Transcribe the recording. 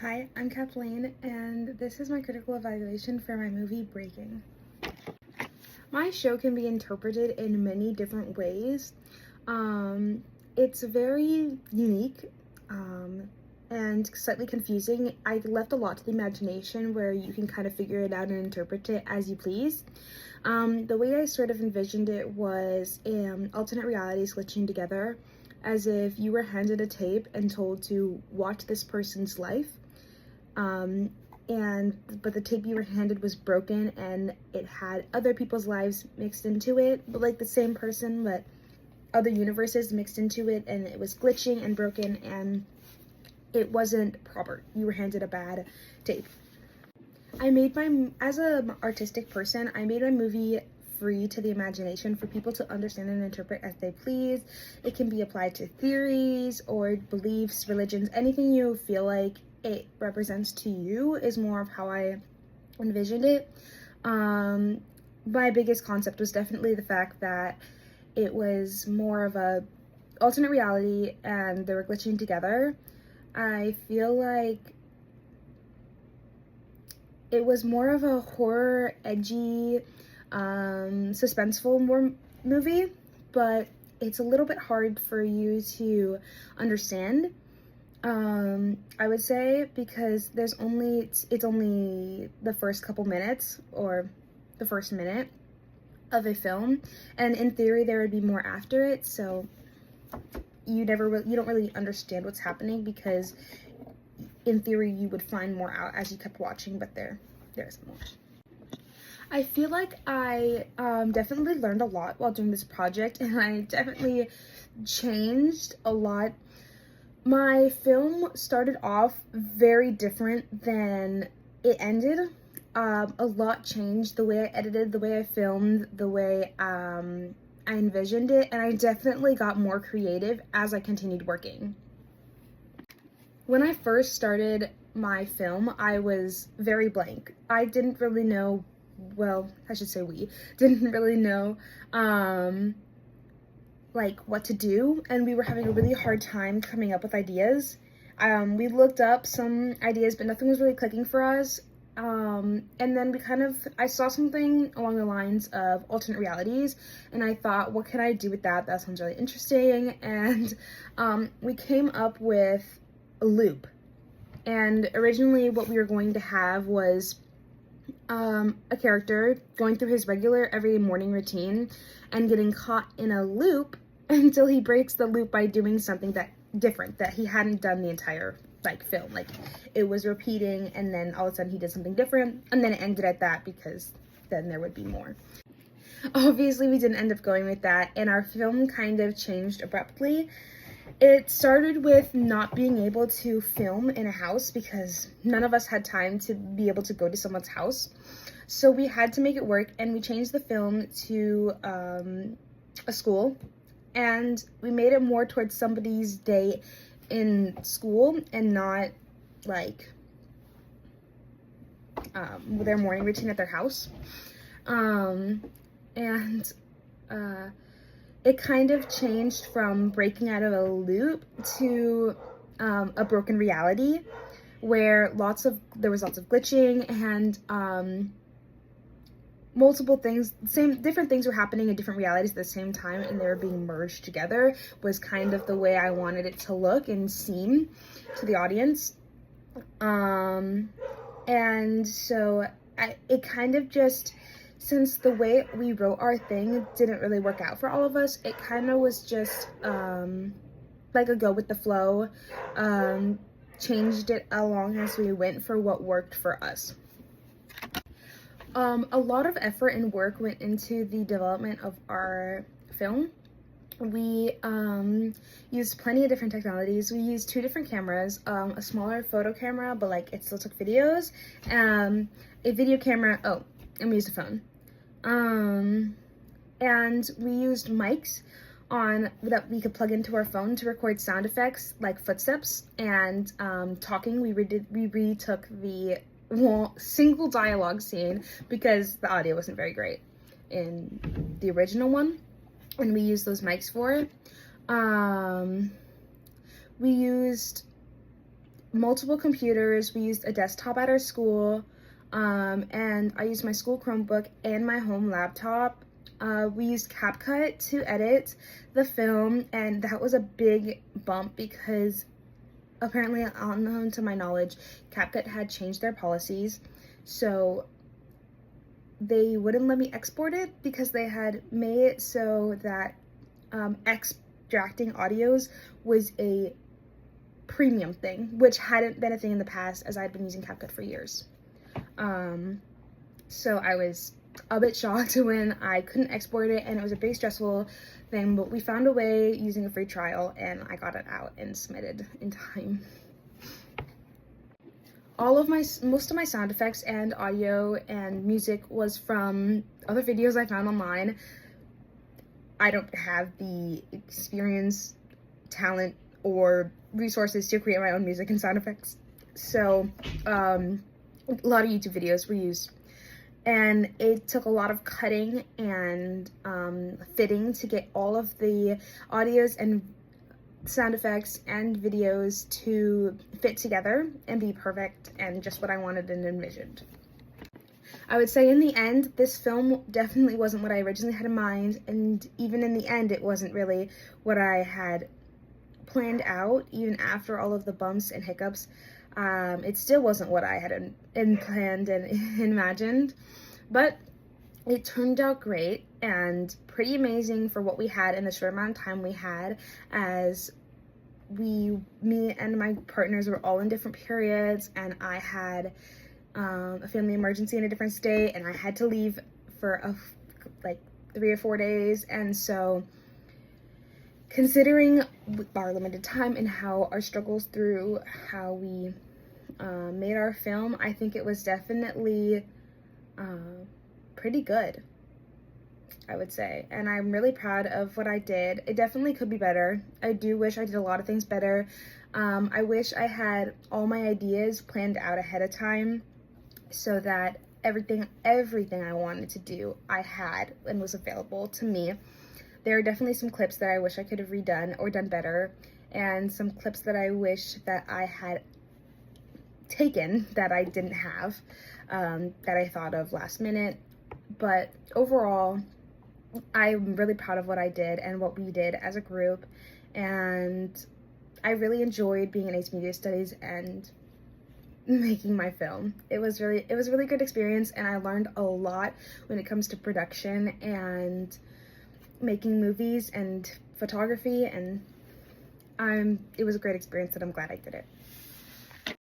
Hi, I'm Kathleen, and this is my critical evaluation for my movie Breaking. My show can be interpreted in many different ways. It's very unique and slightly confusing. I left a lot to the imagination where you can kind of figure it out and interpret it as you please. The way I sort of envisioned it was alternate realities glitching together, as if you were handed a tape and told to watch this person's life. But the tape you were handed was broken and it had other people's lives mixed into it, but like the same person, but other universes mixed into it, and it was glitching and broken and it wasn't proper. You were handed a bad tape. As an artistic person, I made my movie free to the imagination for people to understand and interpret as they please. It can be applied to theories or beliefs, religions, anything you feel like it represents to you is more of how I envisioned it. My biggest concept was definitely the fact that it was more of a alternate reality and they were glitching together. I feel like it was more of a horror, edgy, suspenseful movie, but it's a little bit hard for you to understand. I would say, because it's only the first couple minutes or the first minute of a film, and in theory there would be more after it, so you don't really understand what's happening, because in theory you would find more out as you kept watching, but there isn't more. I feel like I definitely learned a lot while doing this project, and I definitely changed a lot. My film started off very different than it ended. A lot changed, the way I edited, the way I filmed, the way I envisioned it, and I definitely got more creative as I continued working. When I first started my film, I was very blank. I didn't really know, well, I should say we didn't really know like what to do, and we were having a really hard time coming up with ideas. We looked up some ideas, but nothing was really clicking for us. And then I saw something along the lines of alternate realities, and I thought, what can I do with that? That sounds really interesting. And we came up with a loop. And originally what we were going to have was a character going through his regular every morning routine and getting caught in a loop until he breaks the loop by doing something different that he hadn't done the entire film. Like, it was repeating, and then all of a sudden he did something different, and then it ended at that, because then there would be more. Obviously we didn't end up going with that, and our film kind of changed abruptly. It started with not being able to film in a house because none of us had time to be able to go to someone's house. So we had to make it work, and we changed the film to a school, and we made it more towards somebody's day in school and not like their morning routine at their house. It kind of changed from breaking out of a loop to a broken reality, where there was lots of glitching, and multiple things, different things were happening in different realities at the same time, and they were being merged together, was kind of the way I wanted it to look and seem to the audience. And so it kind of just, since the way we wrote our thing didn't really work out for all of us, it kind of was just like a go with the flow. Changed it along as we went for what worked for us. A lot of effort and work went into the development of our film. We used plenty of different technologies. We used 2 different cameras, a smaller photo camera, but like it still took videos, a video camera, and we used a phone. And we used mics that we could plug into our phone to record sound effects like footsteps and talking. We retook the single dialogue scene because the audio wasn't very great in the original one, and we used those mics for it. We used multiple computers. We used a desktop at our school, and I used my school Chromebook and my home laptop. We used CapCut to edit the film, and that was a big bump because apparently, unknown to my knowledge, CapCut had changed their policies, so they wouldn't let me export it because they had made it so that extracting audios was a premium thing, which hadn't been a thing in the past as I'd been using CapCut for years. So I was a bit shocked when I couldn't export it, and it was a big stressful thing, but we found a way using a free trial, and I got it out and submitted in time. Most of my sound effects and audio and music was from other videos I found online. I don't have the experience, talent, or resources to create my own music and sound effects. So, a lot of YouTube videos were used. And it took a lot of cutting and fitting to get all of the audios and sound effects and videos to fit together and be perfect and just what I wanted and envisioned. I would say in the end, this film definitely wasn't what I originally had in mind, and even in the end, it wasn't really what I had planned out. Even after all of the bumps and hiccups, it still wasn't what I had planned and imagined, but it turned out great and pretty amazing for what we had in the short amount of time we had, as me and my partners were all in different periods, and I had a family emergency in a different state, and I had to leave for like 3 or 4 days. And so, considering our limited time and how our struggles through how we made our film, I think it was definitely pretty good, I would say, and I'm really proud of what I did. It definitely could be better. I do wish I did a lot of things better. I wish I had all my ideas planned out ahead of time so that everything I wanted to do I had and was available to me. There are definitely some clips that I wish I could have redone or done better, and some clips that I wish that I had taken that I didn't have, that I thought of last minute. But overall, I'm really proud of what I did and what we did as a group, and I really enjoyed being in Aice Media Studies and making my film. It was a really good experience, and I learned a lot when it comes to production and making movies and photography, and it was a great experience, and I'm glad I did it.